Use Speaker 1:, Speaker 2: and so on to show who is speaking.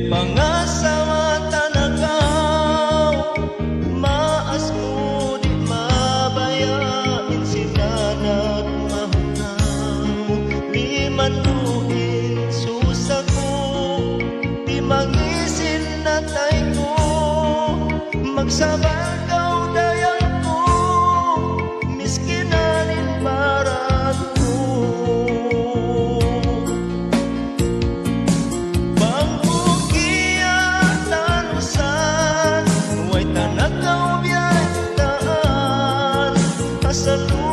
Speaker 1: mga sama tanagaw, maas mo di mabayain sinanat mahunaw. Di matuhin susa ko, di magisin na tay ko, magsabagaw dayan ko, miskinanin para ko. Bangbukia tanusan, huwag tanagaw biyay daan, kasaluan